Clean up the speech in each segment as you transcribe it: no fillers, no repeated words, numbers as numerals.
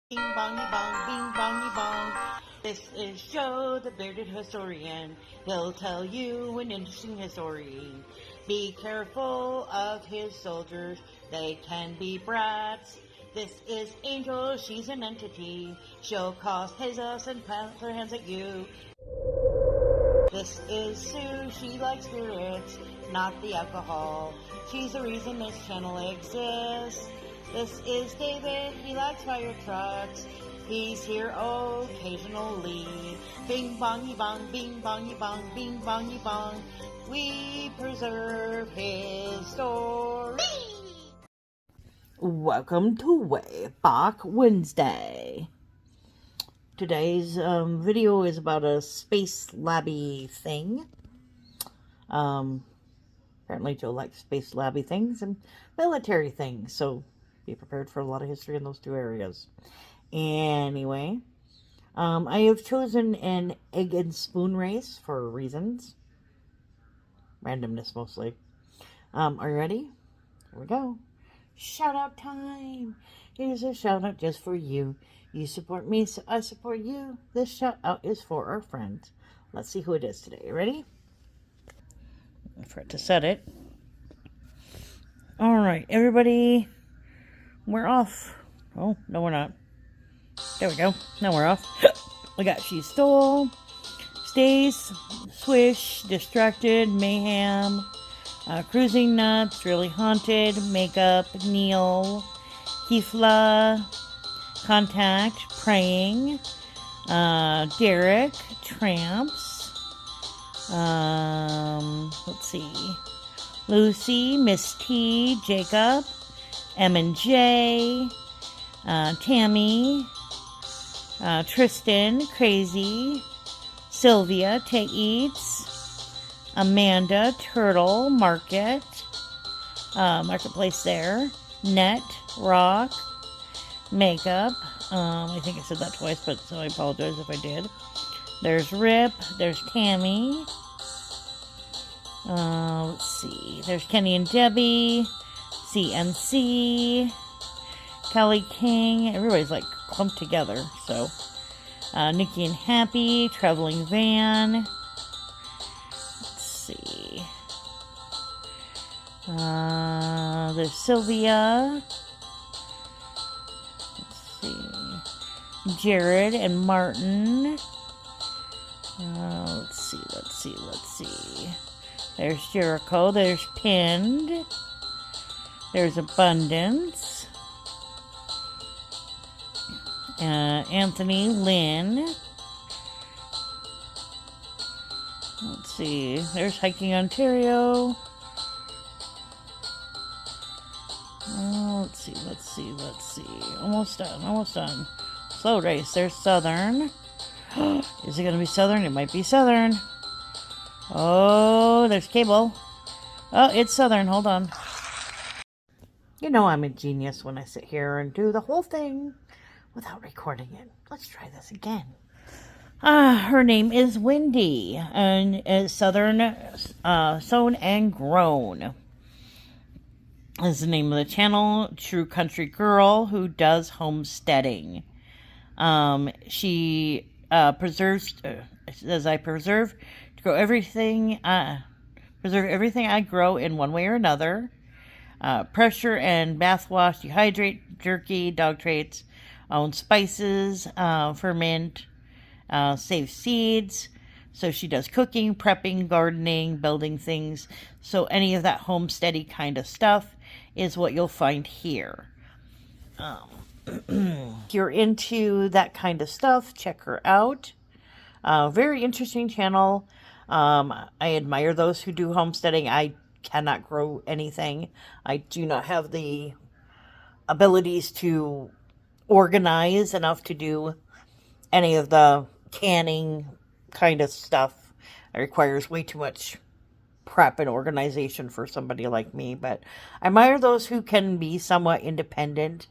Bing bongy bong, bing bongy bong. This is Joe, the bearded historian. He'll tell you an interesting story. Be careful of his soldiers, they can be brats. This is Angel, she's an entity. She'll cause chaos and plant her hands at you. This is Sue, she likes spirits, not the alcohol. She's the reason this channel exists. This is David, he likes fire trucks. He's here occasionally. Bing bongy bong, bing bongy bong, bing bongy bong. We preserve his story. Welcome to Wayback Wednesday. Today's video is about a space labby thing. Apparently Joe likes space labby things and military things, so be prepared for a lot of history in those two areas. Anyway, I have chosen an egg and spoon race for reasons. Randomness mostly. Are you ready? Here we go. Shout out time. Here's a shout out just for you. You support me, so I support you. This shout out is for our friends. Let's see who it is today. Ready? For it to set it. Alright, everybody. We're off. Oh, no, we're not. There we go. Now we're off. We got She Stole, Stace, Swish, Distracted, Mayhem, Cruising Nuts, Really Haunted, Makeup, Neil, Kifla, Contact, Praying, Derek, Tramps, let's see, Lucy, Miss T, Jacob, M&J, Tammy, Tristan, Crazy, Sylvia, Tay Eats, Amanda, Turtle, Market, Marketplace there, Net, Rock, Makeup, I think I said that twice, but so I apologize if I did. There's Rip, there's Tammy, let's see, there's Kenny and Debbie, CNC, Kelly King, everybody's like clumped together, so, Nikki and Happy, Traveling Van, let's see, there's Sylvia, let's see, Jared and Martin, let's see, there's Jericho, there's Pinned, there's Abundance, Anthony, Lynn, let's see, there's Hiking Ontario, let's see, almost done, Slow Race, there's Southern, is it going to be Southern? It might be Southern, oh, there's Cable, oh, it's Southern, hold on. You know I'm a genius when I sit here and do the whole thing without recording it. Let's try this again. Her name is Wendy, and is Southern Sewn and Grown. Is the name of the channel. True country girl who does homesteading. She preserves, says I preserve to grow everything, preserve everything I grow in one way or another. Pressure and bath wash, dehydrate, jerky, dog traits, own spices, ferment, save seeds. So she does cooking, prepping, gardening, building things. So any of that homesteady kind of stuff is what you'll find here. If you're into that kind of stuff, check her out. Very interesting channel. I admire those who do homesteading. I cannot grow anything. I do not have the abilities to organize enough to do any of the canning kind of stuff. It requires way too much prep and organization for somebody like me, but I admire those who can be somewhat independent.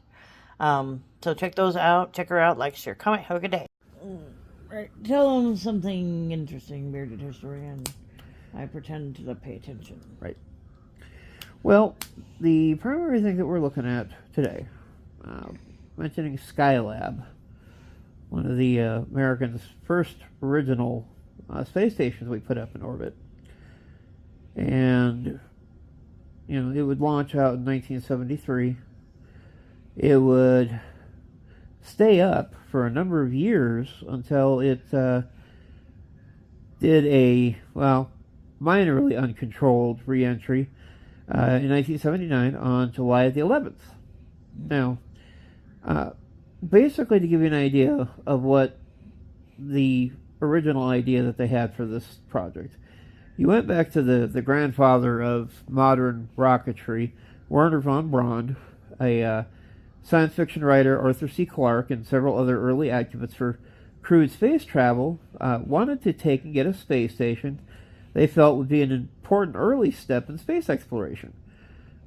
So check those out. Check her out. Like, share, comment. Have a good day. Right. Tell them something interesting, bearded historian. I pretend to pay attention. Right. Well, the primary thing that we're looking at today mentioning Skylab, one of the Americans' first original space stations we put up in orbit. And, it would launch out in 1973. It would stay up for a number of years until it did a, minorly uncontrolled re-entry in 1979 on July the 11th. Now, basically to give you an idea of what the original idea that they had for this project, you went back to the grandfather of modern rocketry, Wernher von Braun, a science fiction writer, Arthur C. Clarke, and several other early advocates for crewed space travel, wanted to take and get a space station they felt would be an important early step in space exploration.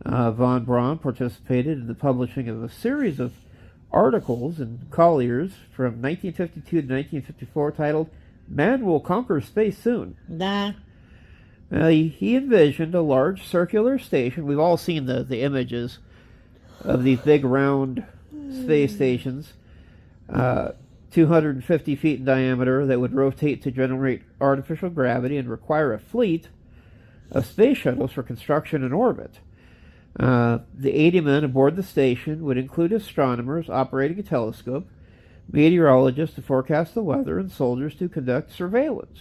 Von Braun participated in the publishing of a series of articles in Collier's from 1952 to 1954 titled "Man Will Conquer Space Soon." Nah. He envisioned a large circular station. We've all seen the images of these big round space stations, 250 feet in diameter, that would rotate to generate artificial gravity and require a fleet of space shuttles for construction and orbit. The 80 men aboard the station would include astronomers operating a telescope, meteorologists to forecast the weather, and soldiers to conduct surveillance.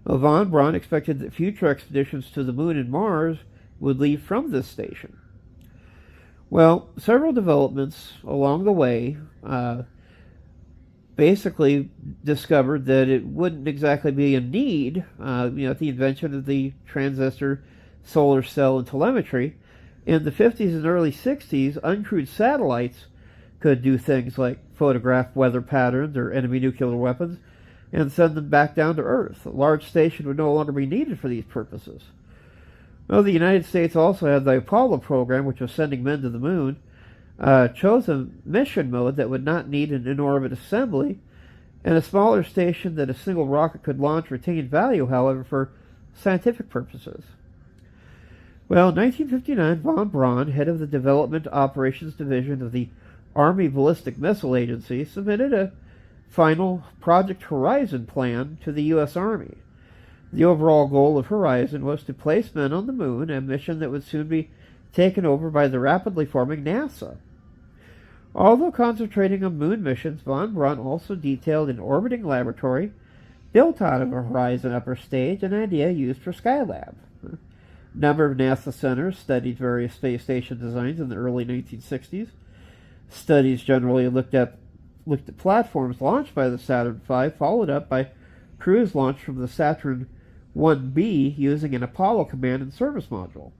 Von Braun expected that future expeditions to the Moon and Mars would leave from this station. Well, several developments along the way basically discovered that it wouldn't exactly be a need, the invention of the transistor, solar cell, and telemetry. In the 50s and early 60s, uncrewed satellites could do things like photograph weather patterns or enemy nuclear weapons and send them back down to Earth. A large station would no longer be needed for these purposes. Well, the United States also had the Apollo program, which was sending men to the Moon, chose a mission mode that would not need an in-orbit assembly, and a smaller station that a single rocket could launch retained value, however, for scientific purposes. Well, in 1959, von Braun, head of the Development Operations Division of the Army Ballistic Missile Agency, submitted a final Project Horizon plan to the U.S. Army. The overall goal of Horizon was to place men on the Moon, a mission that would soon be taken over by the rapidly forming NASA. Although concentrating on Moon missions, von Braun also detailed an orbiting laboratory built out of a Horizon upper stage, an idea used for Skylab. A number of NASA centers studied various space station designs in the early 1960s. Studies generally looked at platforms launched by the Saturn V, followed up by crews launched from the Saturn 1B using an Apollo command and service module,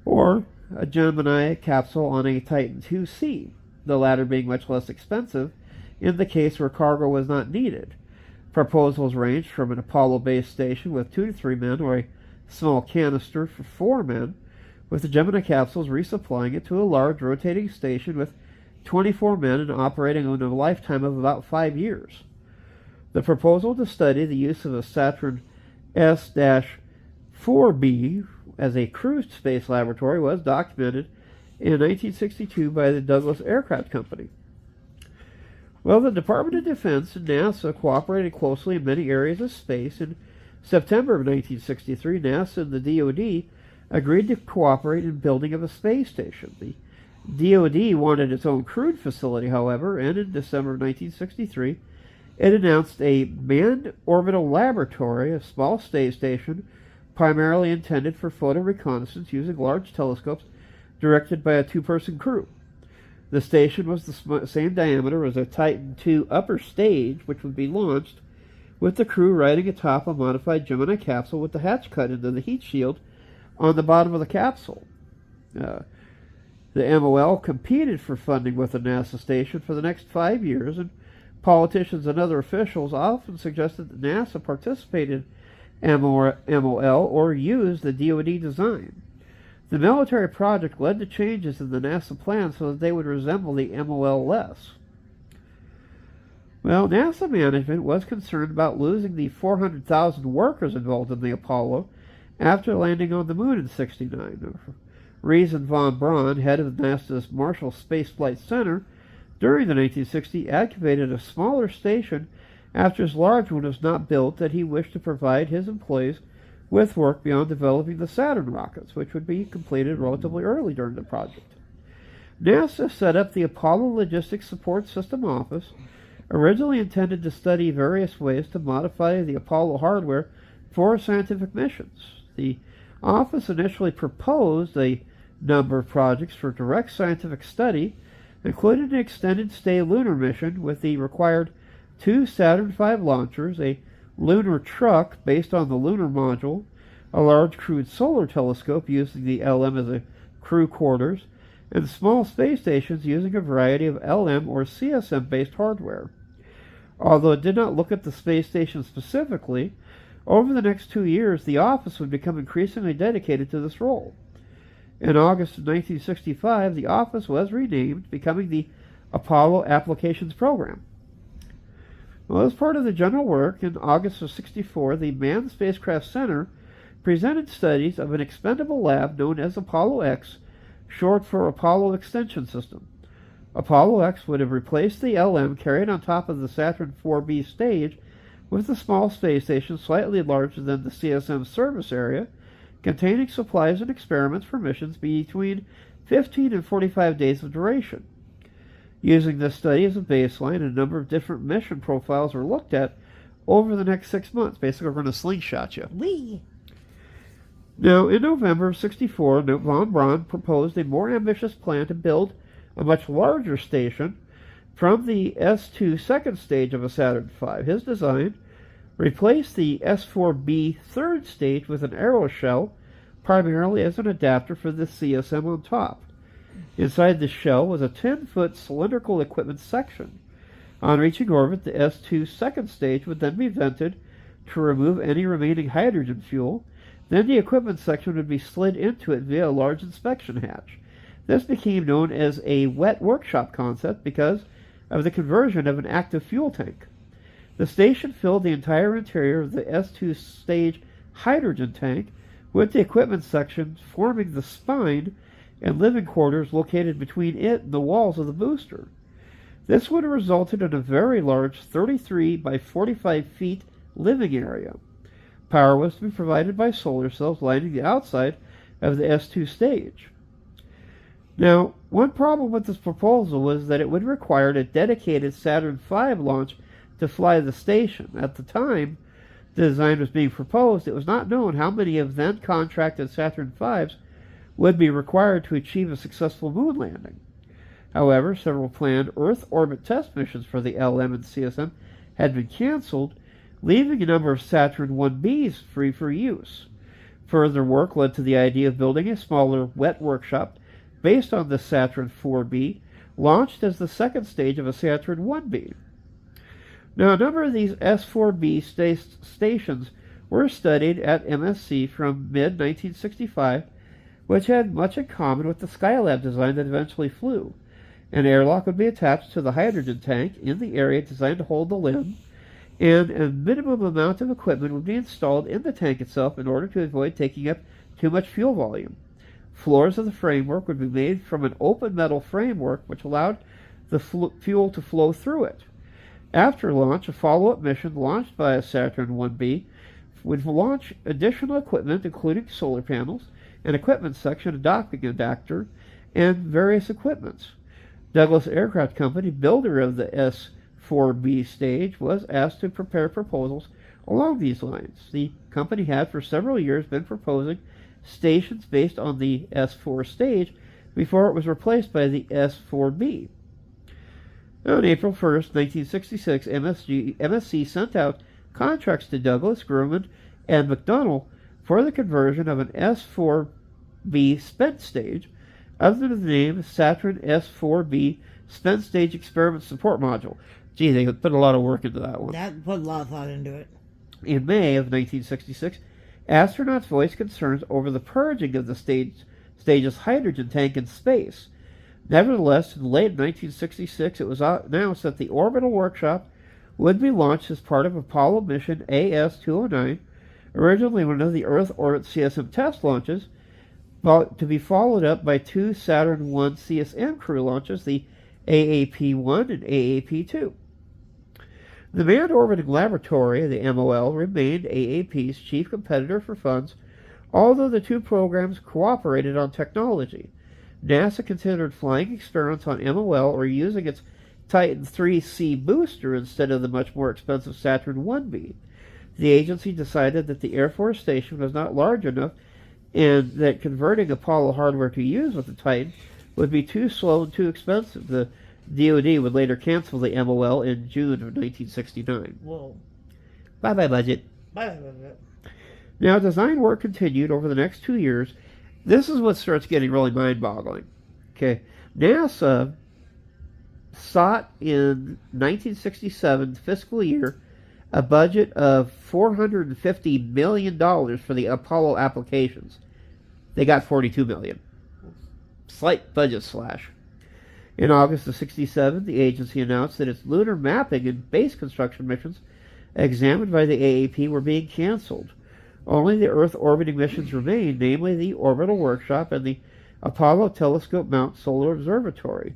or a Gemini capsule on a Titan 2C, the latter being much less expensive in the case where cargo was not needed. Proposals ranged from an Apollo-based station with 2 to 3 men, or a small canister for 4 men, with the Gemini capsules resupplying it to a large rotating station with 24 men and operating over a lifetime of about 5 years. The proposal to study the use of a Saturn S-4B as a cruised space laboratory was documented in 1962 by the Douglas Aircraft Company. Well, the Department of Defense and NASA cooperated closely in many areas of space. In September of 1963, NASA and the DoD agreed to cooperate in building of a space station. The DoD wanted its own crewed facility, however, and in December of 1963, it announced a manned orbital laboratory, a small space station primarily intended for photo reconnaissance using large telescopes directed by a 2-person crew. The station was the same diameter as a Titan II upper stage, which would be launched with the crew riding atop a modified Gemini capsule with the hatch cut into the heat shield on the bottom of the capsule. The MOL competed for funding with the NASA station for the next 5 years, and politicians and other officials often suggested that NASA participated in MOL or use the DoD design. The military project led to changes in the NASA plan so that they would resemble the MOL less. Well, NASA management was concerned about losing the 400,000 workers involved in the Apollo after landing on the Moon in '69. Reason von Braun, head of NASA's Marshall Space Flight Center, during the 1960s, activated a smaller station after his large one was not built that he wished to provide his employees with work beyond developing the Saturn rockets, which would be completed relatively early during the project. NASA set up the Apollo Logistics Support System Office, originally intended to study various ways to modify the Apollo hardware for scientific missions. The office initially proposed a number of projects for direct scientific study, including an extended stay lunar mission with the required 2 Saturn V launchers, a lunar truck based on the lunar module, a large crewed solar telescope using the LM as a crew quarters, and small space stations using a variety of LM or CSM-based hardware. Although it did not look at the space station specifically, over the next 2 years the office would become increasingly dedicated to this role. In August of 1965, the office was renamed, becoming the Apollo Applications Program. Well, as part of the general work, in August of 1964, the Manned Spacecraft Center presented studies of an expendable lab known as Apollo X, short for Apollo Extension System. Apollo X would have replaced the LM carried on top of the Saturn IVB stage with a small space station slightly larger than the CSM service area, containing supplies and experiments for missions between 15 and 45 days of duration. Using this study as a baseline, a number of different mission profiles were looked at over the next 6 months. Basically, we're going to slingshot you. Whee! Now, in November of 1964, von Braun proposed a more ambitious plan to build a much larger station from the S2 second stage of a Saturn V. His design replaced the S4B third stage with an aeroshell, primarily as an adapter for the CSM on top. Inside the shell was a 10-foot cylindrical equipment section. On reaching orbit, the S2 second stage would then be vented to remove any remaining hydrogen fuel. Then the equipment section would be slid into it via a large inspection hatch. This became known as a wet workshop concept because of the conversion of an active fuel tank. The station filled the entire interior of the S2 stage hydrogen tank, with the equipment section forming the spine and living quarters located between it and the walls of the booster. This would have resulted in a very large 33 by 45 feet living area. Power was to be provided by solar cells lining the outside of the S2 stage. Now, one problem with this proposal was that it would require a dedicated Saturn V launch to fly the station. At the time the design was being proposed, it was not known how many of then contracted Saturn V's would be required to achieve a successful moon landing. However, several planned Earth orbit test missions for the LM and CSM had been canceled, leaving a number of Saturn 1Bs free for use. Further work led to the idea of building a smaller wet workshop based on the Saturn 4B, launched as the second stage of a Saturn 1B. Now, a number of these S4B stations were studied at MSC from mid-1965, which had much in common with the Skylab design that eventually flew. An airlock would be attached to the hydrogen tank in the area designed to hold the limb, and a minimum amount of equipment would be installed in the tank itself in order to avoid taking up too much fuel volume. Floors of the framework would be made from an open metal framework which allowed the fuel to flow through it. After launch, a follow-up mission launched by a Saturn 1B would launch additional equipment including solar panels, an equipment section, a docking adapter, and various equipments. Douglas Aircraft Company, builder of the S4B stage, was asked to prepare proposals along these lines. The company had for several years been proposing stations based on the S4 stage before it was replaced by the S4B. On April 1st, 1966, MSC sent out contracts to Douglas, Grumman, and McDonnell for the conversion of an S4B spent stage under the name Saturn S4B Spent Stage Experiment Support Module. Gee, they put a lot of work into that one. That put a lot of thought into it. In May of 1966, astronauts voiced concerns over the purging of the stage's hydrogen tank in space. Nevertheless, in late 1966, it was announced that the orbital workshop would be launched as part of Apollo mission AS-209, originally one of the Earth orbit CSM test launches, to be followed up by 2 Saturn I CSM crew launches, the AAP-1 and AAP-2. The Manned Orbiting Laboratory, the MOL, remained AAP's chief competitor for funds, although the two programs cooperated on technology. NASA considered flying experiments on MOL or using its Titan 3C booster instead of the much more expensive Saturn 1B. The agency decided that the Air Force Station was not large enough and that converting Apollo hardware to use with the Titan would be too slow and too expensive. The DoD would later cancel the MOL in June of 1969. Whoa. Bye-bye budget. Bye-bye. Now, design work continued over the next 2 years. This is what starts getting really mind-boggling. Okay, NASA sought in 1967 fiscal year a budget of $450 million for the Apollo applications. They got $42 million. Slight budget slash. In August of 1967, the agency announced that its lunar mapping and base construction missions examined by the AAP were being canceled. Only the Earth orbiting missions remained, namely the Orbital Workshop and the Apollo Telescope Mount Solar Observatory.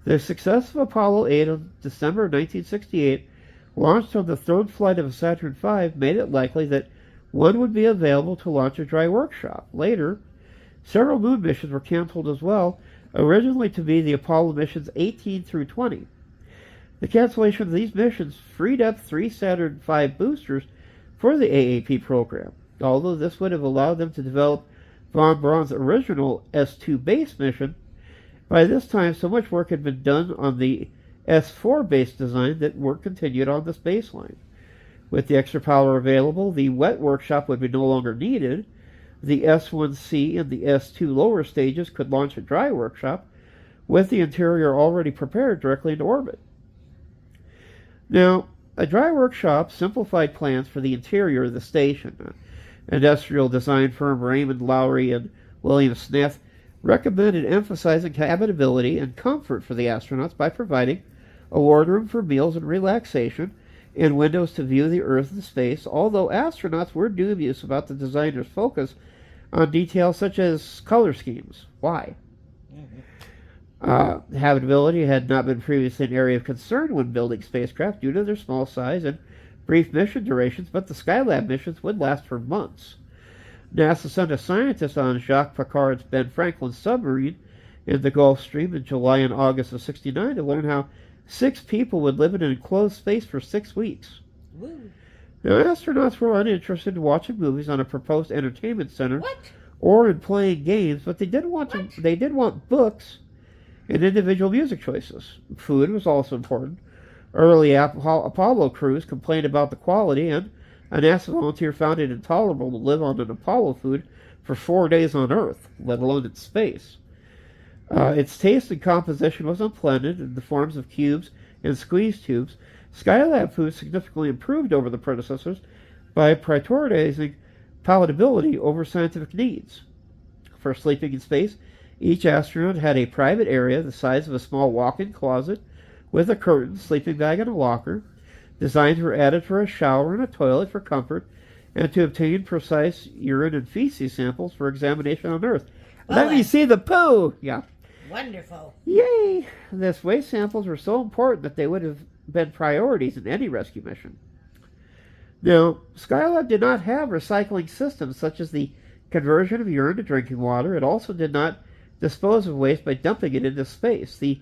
The success of Apollo 8 on December 1968, launched on the third flight of Saturn V, made it likely that one would be available to launch a dry workshop. Later, several moon missions were canceled as well, originally to be the Apollo missions 18 through 20. The cancellation of these missions freed up 3 Saturn V boosters for the AAP program, although this would have allowed them to develop von Braun's original S2 base mission. By this time, so much work had been done on the S4 base design that work continued on this baseline. With the extra power available, the wet workshop would be no longer needed. The S1C and the S2 lower stages could launch a dry workshop, with the interior already prepared directly into orbit. Now, a dry workshop simplified plans for the interior of the station. Industrial design firm Raymond Lowry and William Smith recommended emphasizing habitability and comfort for the astronauts by providing a wardroom for meals and relaxation and windows to view the Earth and space, although astronauts were dubious about the designer's focus on details such as color schemes. Why? Habitability had not been previously an area of concern when building spacecraft due to their small size and brief mission durations, but the Skylab missions would last for months. NASA sent a scientist on Jacques Piccard's Ben Franklin submarine in the Gulf Stream in July and August of 1969 to learn how 6 people would live in an enclosed space for 6 weeks. Woo. Now, astronauts were uninterested in watching movies on a proposed entertainment center What? or in playing games, but they did want books and individual music choices. Food was also important. Early Apollo crews complained about the quality, and a NASA volunteer found it intolerable to live on an Apollo food for 4 days on Earth, let alone in space. Its taste and composition was unblended in the forms of cubes and squeeze tubes. Skylab food significantly improved over the predecessors by prioritizing palatability over scientific needs. For sleeping in space, each astronaut had a private area the size of a small walk-in closet with a curtain, sleeping bag, and a locker. Designs were added for a shower and a toilet for comfort and to obtain precise urine and feces samples for examination on Earth. Let me see the poo! Yeah. Wonderful. Yay! This waste samples were so important that they would have been priorities in any rescue mission. Now, Skylab did not have recycling systems such as the conversion of urine to drinking water. It also did not dispose of waste by dumping it into space. The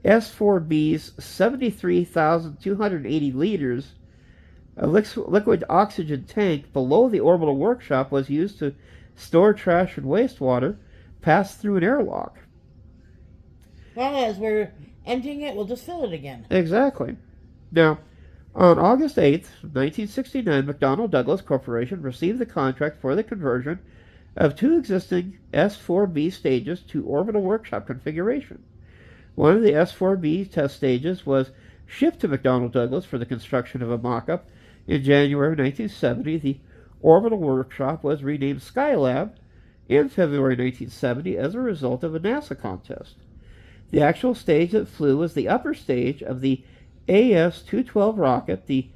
S4B's 73,280 liters liquid oxygen tank below the orbital workshop was used to store trash and wastewater passed through an airlock. Well, as we're emptying it, we'll just fill it again. Exactly. Now, on August 8th, 1969, McDonnell Douglas Corporation received the contract for the conversion of 2 existing S4B stages to orbital workshop configuration. One of the S4B test stages was shipped to McDonnell Douglas for the construction of a mock-up in January 1970. The orbital workshop was renamed Skylab in February 1970 as a result of a NASA contest. The actual stage that flew was the upper stage of the AS-212 rocket, the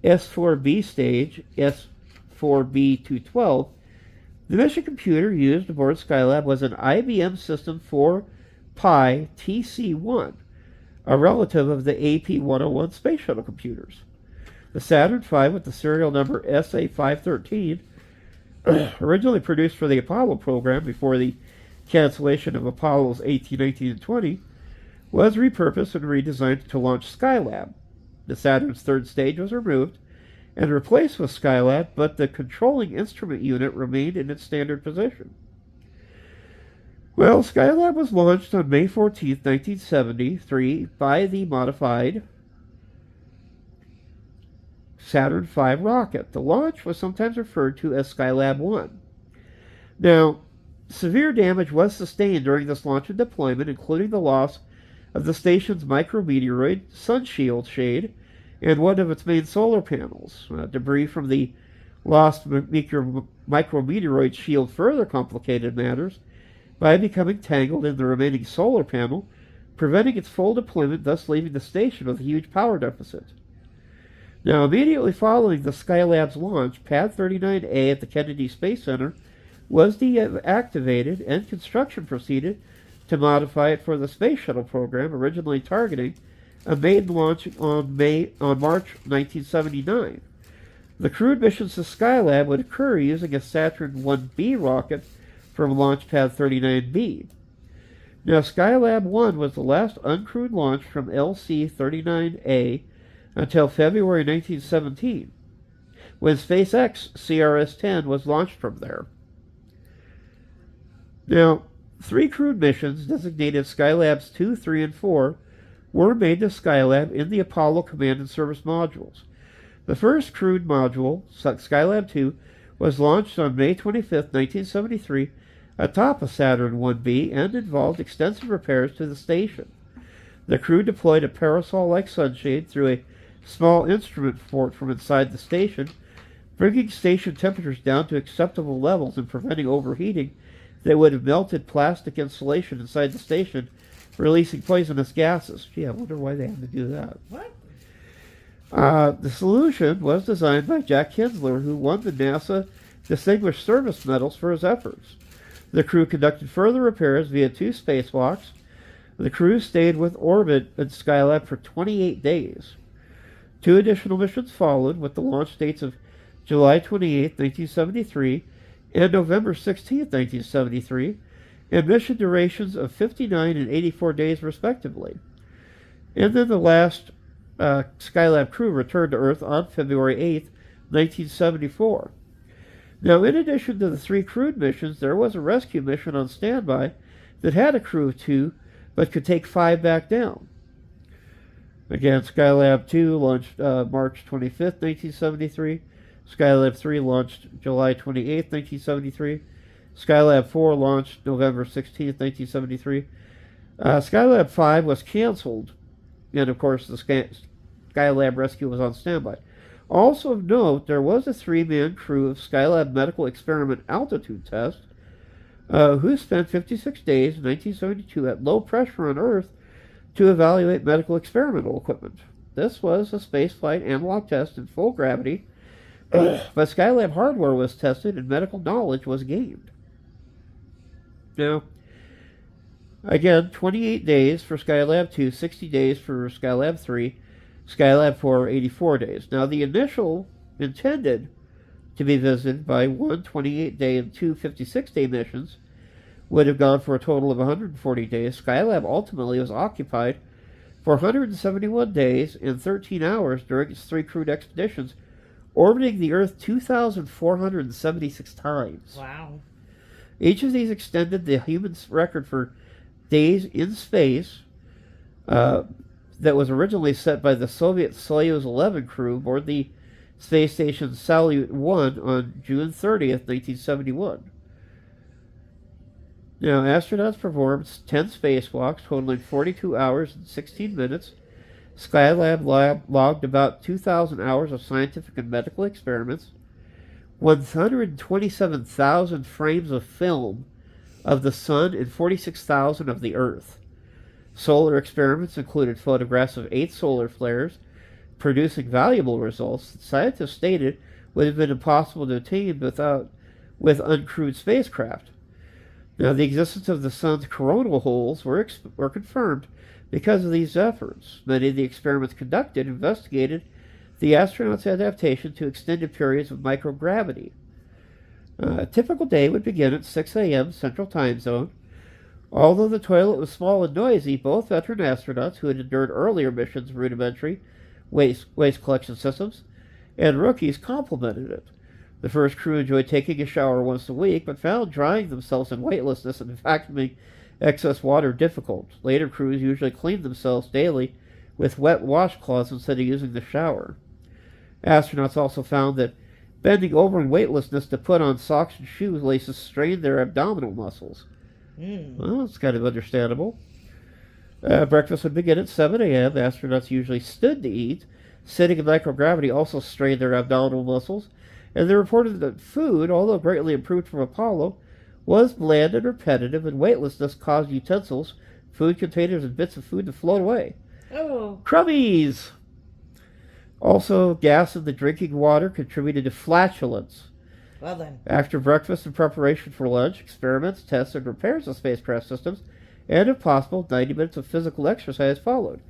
S4B stage, S4B-212. The mission computer used aboard Skylab was an IBM System 4 Pi TC-1. a relative of the AP-101 space shuttle computers. The Saturn V, with the serial number SA-513, originally produced for the Apollo program before the cancellation of Apollos 18, 19, and 20, was repurposed and redesigned to launch Skylab. The Saturn's third stage was removed and replaced with Skylab, but the controlling instrument unit remained in its standard position. Well, Skylab was launched on May 14, 1973 by the modified Saturn V rocket. The launch was sometimes referred to as Skylab 1. Now, severe damage was sustained during this launch and deployment, including the loss of the station's micrometeoroid sun shield shade and one of its main solar panels. Debris from the lost micrometeoroid shield further complicated matters by becoming tangled in the remaining solar panel, preventing its full deployment, thus leaving the station with a huge power deficit. Now, immediately following the Skylab's launch, Pad 39A at the Kennedy Space Center was deactivated and construction proceeded to modify it for the Space Shuttle program, originally targeting a maiden launch on March 1979. The crewed missions to Skylab would occur using a Saturn 1B rocket from Launch Pad 39B. Now, Skylab 1 was the last uncrewed launch from LC-39A until February 1917, when SpaceX CRS-10 was launched from there. Now, 3 crewed missions, designated Skylabs 2, 3, and 4, were made to Skylab in the Apollo Command and Service modules. The first crewed module, Skylab 2, was launched on May 25, 1973, atop of Saturn 1B and involved extensive repairs to the station. The crew deployed a parasol-like sunshade through a small instrument port from inside the station, bringing station temperatures down to acceptable levels and preventing overheating that would have melted plastic insulation inside the station, releasing poisonous gases. Gee, I wonder why they had to do that. What? The solution was designed by Jack Kinsler, who won the NASA Distinguished Service Medals for his efforts. The crew conducted further repairs via 2 spacewalks. The crew stayed with orbit at Skylab for 28 days. 2 additional missions followed, with the launch dates of July 28, 1973 and November 16, 1973, and mission durations of 59 and 84 days respectively. And then the last Skylab crew returned to Earth on February 8, 1974. Now, in addition to the 3 crewed missions, there was a rescue mission on standby that had a crew of 2, but could take 5 back down. Again, Skylab 2 launched March 25, 1973. Skylab 3 launched July 28, 1973. Skylab 4 launched November 16, 1973. Skylab 5 was canceled, and of course the Skylab rescue was on standby. Also of note, there was a 3-man crew of Skylab Medical Experiment Altitude Test who spent 56 days in 1972 at low pressure on Earth to evaluate medical experimental equipment. This was a spaceflight analog test in full gravity, but Skylab hardware was tested and medical knowledge was gained. Now, again, 28 days for Skylab 2, 60 days for Skylab 3, Skylab 4, 84 days. Now, the initial intended to be visited by 1 28-day and 2 56-day missions would have gone for a total of 140 days. Skylab ultimately was occupied for 171 days and 13 hours during its 3 crewed expeditions, orbiting the Earth 2,476 times. Wow. Each of these extended the human record for days in space that was originally set by the Soviet Soyuz 11 crew aboard the space station Salyut 1 on June 30th, 1971. Now, astronauts performed 10 spacewalks, totaling 42 hours and 16 minutes. Skylab logged about 2,000 hours of scientific and medical experiments, 127,000 frames of film of the Sun, and 46,000 of the Earth. Solar experiments included photographs of 8 solar flares, producing valuable results that scientists stated would have been impossible to attain with uncrewed spacecraft. Now, the existence of the Sun's coronal holes were confirmed Because of these efforts, many of the experiments conducted investigated the astronauts' adaptation to extended periods of microgravity. A typical day would begin at 6 a.m. Central Time Zone. Although the toilet was small and noisy, both veteran astronauts who had endured earlier missions of rudimentary waste collection systems and rookies complimented it. The first crew enjoyed taking a shower once a week, but found drying themselves in weightlessness and vacuuming excess water difficult. Later crews usually cleaned themselves daily with wet washcloths instead of using the shower. Astronauts also found that bending over in weightlessness to put on socks and shoes laces strained their abdominal muscles. Well, that's kind of understandable. Breakfast would begin at 7 a.m. Astronauts usually stood to eat. Sitting in microgravity also strained their abdominal muscles, and they reported that food, although greatly improved from Apollo, was bland and repetitive, and weightlessness caused utensils, food containers, and bits of food to float away. Oh. Crummies! Also, gas in the drinking water contributed to flatulence. Well then. After breakfast and preparation for lunch, experiments, tests, and repairs of spacecraft systems, and if possible, 90 minutes of physical exercise followed.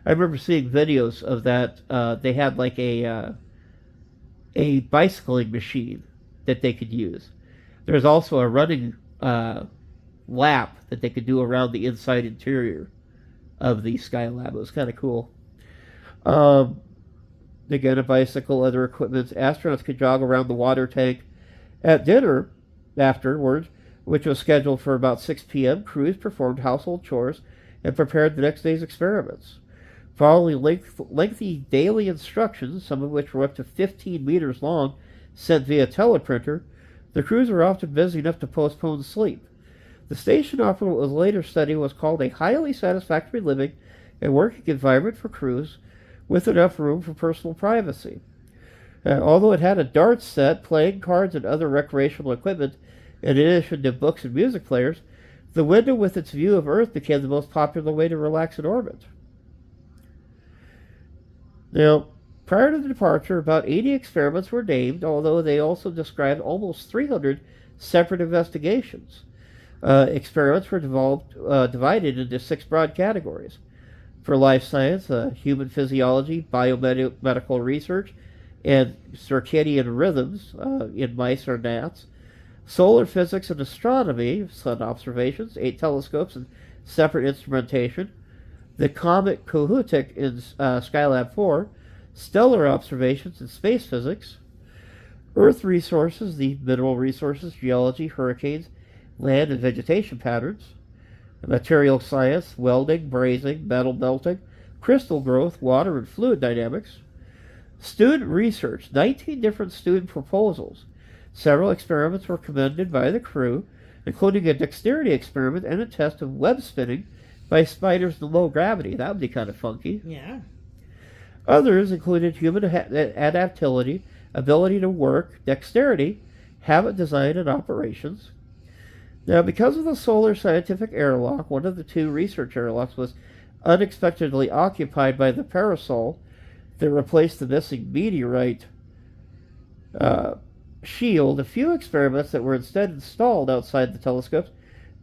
I remember seeing videos of that. They had like a bicycling machine that they could use. There's also a running lap that they could do around the inside interior of the Skylab. It was kind of cool. Again, a bicycle, other equipment. Astronauts could jog around the water tank. At dinner afterwards, which was scheduled for about 6 p.m., crews performed household chores and prepared the next day's experiments. Following lengthy daily instructions, some of which were up to 15 meters long, sent via teleprinter, the crews were often busy enough to postpone sleep. The station offered what was later studied was called a highly satisfactory living and working environment for crews with enough room for personal privacy. Although it had a darts set, playing cards, and other recreational equipment, in addition to books and music players, the window with its view of Earth became the most popular way to relax in orbit. Now, prior to the departure, about 80 experiments were named, although they also described almost 300 separate investigations. Experiments were divided into 6 broad categories. For life science, human physiology, biomedical research, and circadian rhythms in mice or gnats, solar physics and astronomy, sun observations, 8 telescopes and separate instrumentation, the comet Kohoutek in Skylab 4, stellar observations and space physics, Earth resources, the mineral resources, geology, hurricanes, land and vegetation patterns, material science, welding, brazing, metal melting, crystal growth, water and fluid dynamics, student research, 19 different student proposals. Several experiments were commended by the crew, including a dexterity experiment and a test of web spinning by spiders in low gravity. That would be kind of funky. Yeah. Others included human adaptability, ability to work, dexterity, habit design, and operations. Now, because of the solar scientific airlock, one of the 2 research airlocks was unexpectedly occupied by the parasol that replaced the missing meteorite shield. A few experiments that were instead installed outside the telescopes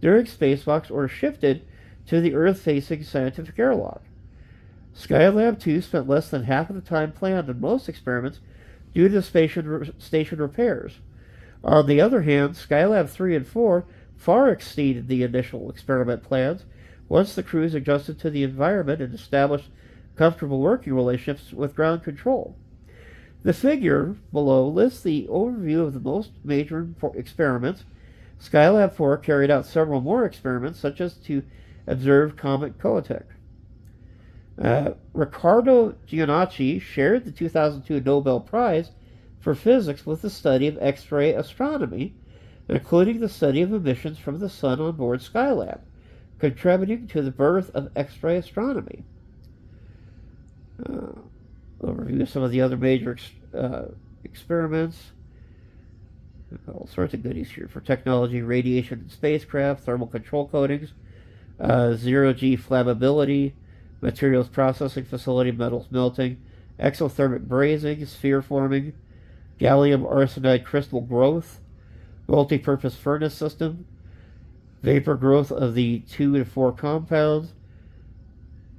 during spacewalks or shifted to the Earth-facing scientific airlock. Skylab 2 spent less than half of the time planned on most experiments due to station repairs. On the other hand, Skylab 3 and 4 far exceeded the initial experiment plans once the crews adjusted to the environment and established comfortable working relationships with ground control. The figure below lists the overview of the most major experiments. Skylab 4 carried out several more experiments, such as to observe comet Kohoutek. Riccardo Giannacci shared the 2002 Nobel Prize for Physics with the study of X-ray astronomy, including the study of emissions from the sun on board Skylab, contributing to the birth of X-ray astronomy. Overview of some of the other major experiments. All sorts of goodies here for technology, radiation and spacecraft, thermal control coatings, zero-G flammability, materials processing facility, metals melting, exothermic brazing, sphere forming, gallium arsenide crystal growth, multi-purpose furnace system, vapor growth of the 2 to 4 compounds,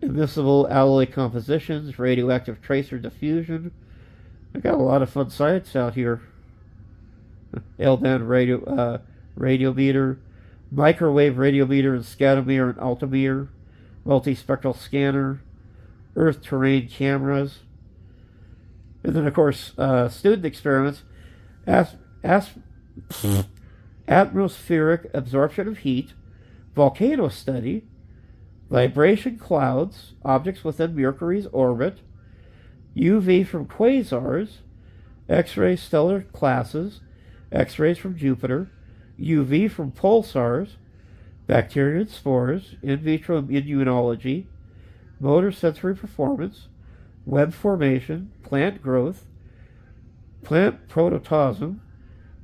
immiscible alloy compositions, radioactive tracer diffusion. I got a lot of fun science out here. L-band radiometer, microwave radiometer and scatometer and altimeter, multispectral scanner, Earth terrain cameras, and then of course student experiments, atmospheric absorption of heat, volcano study, vibration clouds, objects within Mercury's orbit, UV from quasars, X-ray stellar classes, X-rays from Jupiter, UV from pulsars, bacteria and spores, in vitro immunology, motor sensory performance, web formation, plant growth, plant protoplasm,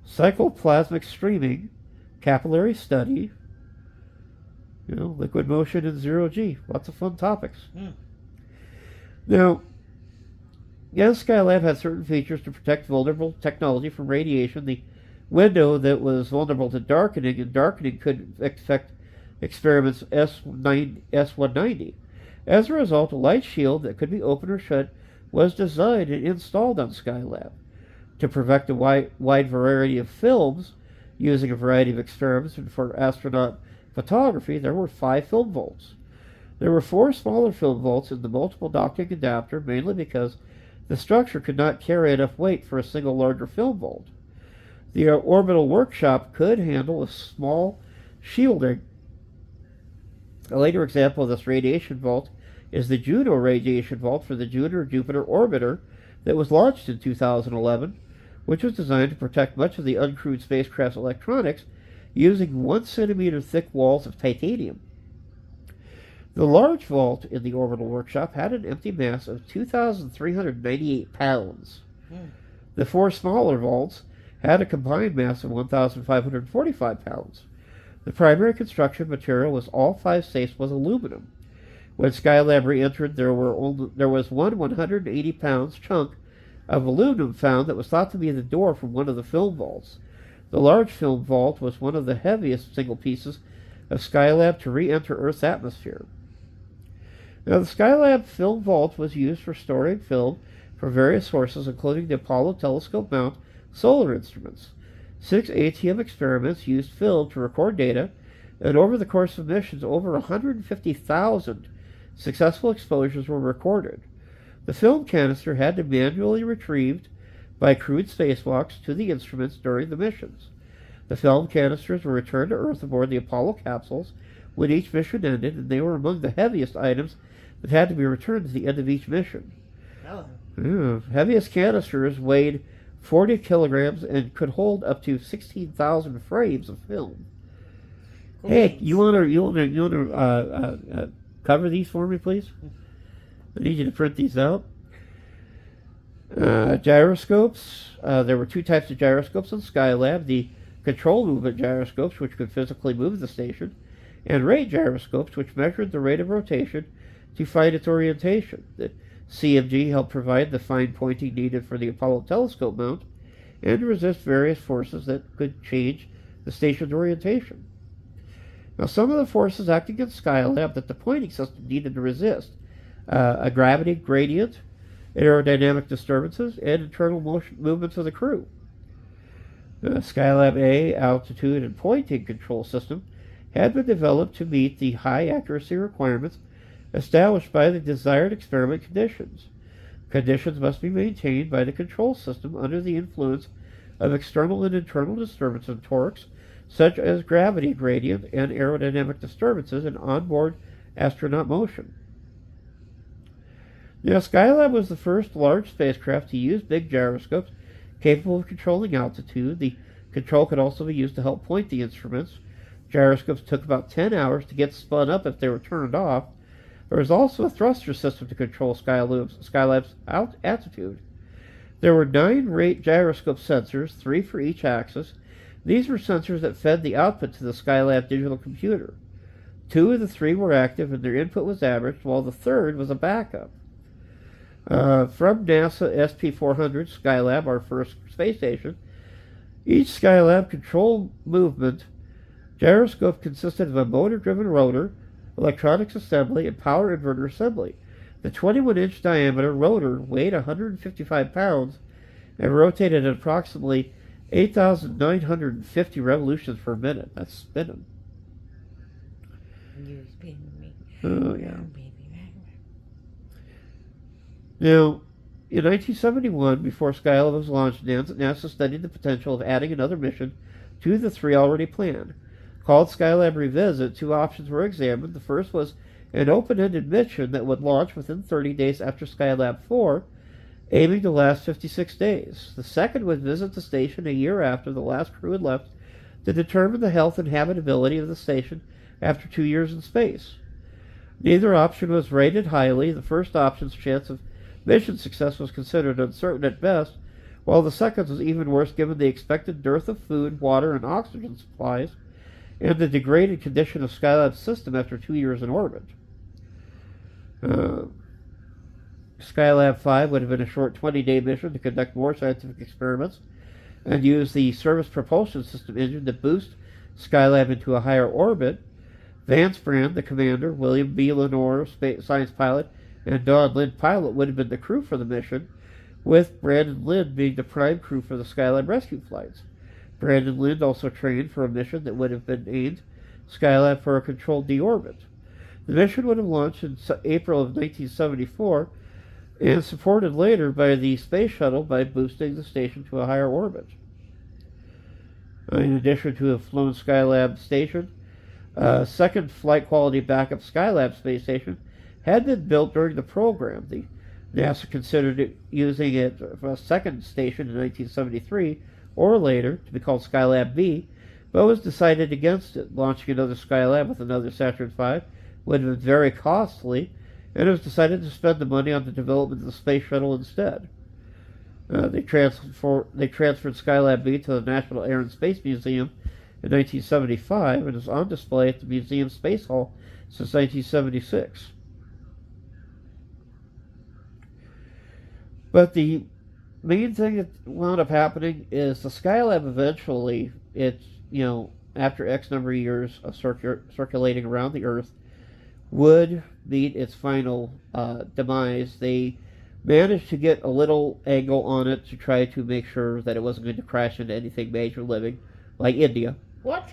cycloplasmic streaming, capillary study, liquid motion and zero-G. Lots of fun topics. Now, yes, Skylab had certain features to protect vulnerable technology from radiation. The window that was vulnerable to darkening, and darkening could affect experiments S190. As a result, a light shield that could be open or shut was designed and installed on Skylab. To protect a wide variety of films, using a variety of experiments, and for astronaut photography, there were 5 film vaults. There were 4 smaller film vaults in the multiple docking adapter, mainly because the structure could not carry enough weight for a single larger film vault. The orbital workshop could handle a small shielding. A later example of this radiation vault is the Juno radiation vault for the Jupiter orbiter that was launched in 2011, which was designed to protect much of the uncrewed spacecraft's electronics using 1 centimeter thick walls of titanium. The large vault in the orbital workshop had an empty mass of 2,398 pounds. The 4 smaller vaults had a combined mass of 1,545 pounds. The primary construction material was all 5 safes was aluminum. When Skylab re-entered, there was one 180-pound chunk of aluminum found that was thought to be the door from one of the film vaults. The large film vault was one of the heaviest single pieces of Skylab to re-enter Earth's atmosphere. Now, the Skylab film vault was used for storing film from various sources, including the Apollo telescope mount solar instruments. 6 ATM experiments used film to record data, and over the course of missions, over 150,000 successful exposures were recorded. The film canister had to be manually retrieved by crewed spacewalks to the instruments during the missions. The film canisters were returned to Earth aboard the Apollo capsules when each mission ended, and they were among the heaviest items that had to be returned at the end of each mission. Heaviest canisters weighed 40 kilograms and could hold up to 16,000 frames of film. Cool. Hey, you want to cover these for me, please? I need you to print these out. Gyroscopes. There were 2 types of gyroscopes on Skylab: the control movement gyroscopes, which could physically move the station, and rate gyroscopes, which measured the rate of rotation to find its orientation. The CMG helped provide the fine pointing needed for the Apollo telescope mount and to resist various forces that could change the station's orientation. Now, some of the forces acting against Skylab that the pointing system needed to resist: a gravity gradient, aerodynamic disturbances, and internal movements of the crew. The Skylab A altitude and pointing control system had been developed to meet the high accuracy requirements established by the desired experiment conditions. Conditions must be maintained by the control system under the influence of external and internal disturbances and torques, such as gravity gradient and aerodynamic disturbances in onboard astronaut motion. Now, Skylab was the first large spacecraft to use big gyroscopes capable of controlling altitude. The control could also be used to help point the instruments. Gyroscopes took about 10 hours to get spun up if they were turned off. There was also a thruster system to control Skylab's altitude. There were 9 rate gyroscope sensors, 3 for each axis. These were sensors that fed the output to the Skylab digital computer. 2 of the 3 were active and their input was averaged, while the third was a backup. From NASA SP400 Skylab, our first space station, each Skylab control movement gyroscope consisted of a motor-driven rotor, electronics assembly, and power inverter assembly. The 21-inch diameter rotor weighed 155 pounds and rotated at approximately 8,950 revolutions per minute. That's spinning. You spin me. Oh, yeah. Baby. Now, in 1971, before Skylab was launched, NASA studied the potential of adding another mission to the three already planned. Called Skylab Revisit, two options were examined. The first was an open-ended mission that would launch within 30 days after Skylab 4, aiming to last 56 days. The second would visit the station a year after the last crew had left to determine the health and habitability of the station after 2 years in space. Neither option was rated highly. The first option's chance of mission success was considered uncertain at best, while the second was even worse given the expected dearth of food, water, and oxygen supplies, and the degraded condition of Skylab's system after 2 years in orbit. Skylab 5 would have been a short 20-day mission to conduct more scientific experiments and use the Service Propulsion System engine to boost Skylab into a higher orbit. Vance Brand, the commander, William B. Lenore, science pilot, and Don Lind, pilot, would have been the crew for the mission, with Brandon Lind being the prime crew for the Skylab rescue flights. Brandon Lind also trained for a mission that would have been named Skylab for a controlled deorbit. The mission would have launched in April of 1974 and supported later by the Space Shuttle by boosting the station to a higher orbit. In addition to a flown Skylab station, a second flight quality backup Skylab space station had been built during the program. The NASA considered using it for a second station in 1973 or later to be called Skylab B, but was decided against it. Launching another Skylab with another Saturn V would have been very costly, and it was decided to spend the money on the development of the space shuttle instead. They transferred Skylab B to the National Air and Space Museum in 1975 and is on display at the Museum Space Hall since 1976. But the main thing that wound up happening is the Skylab eventually, after X number of years of circulating around the Earth, would meet its final demise. They managed to get a little angle on it to try to make sure that it wasn't going to crash into anything major living, like India. What?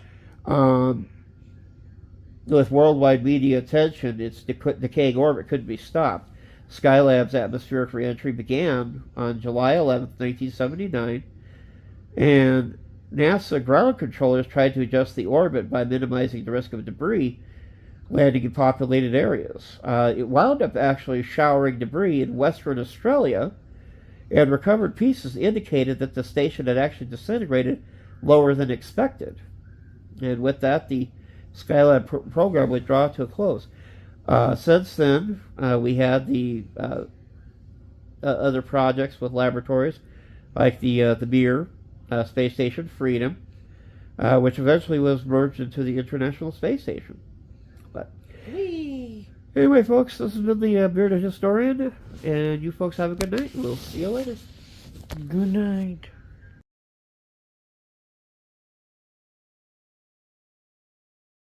With worldwide media attention, its decaying orbit couldn't be stopped. Skylab's atmospheric reentry began on July 11, 1979, and NASA ground controllers tried to adjust the orbit by minimizing the risk of debris landing in populated areas. It wound up actually showering debris in Western Australia, and recovered pieces indicated that the station had actually disintegrated lower than expected. And with that, the Skylab program would draw to a close. Since then, we had the other projects with laboratories, like the Mir space station, Freedom, which eventually was merged into the International Space Station. But anyway, folks, this has been the Bearded Historian, and you folks have a good night. We'll see you later. Good night.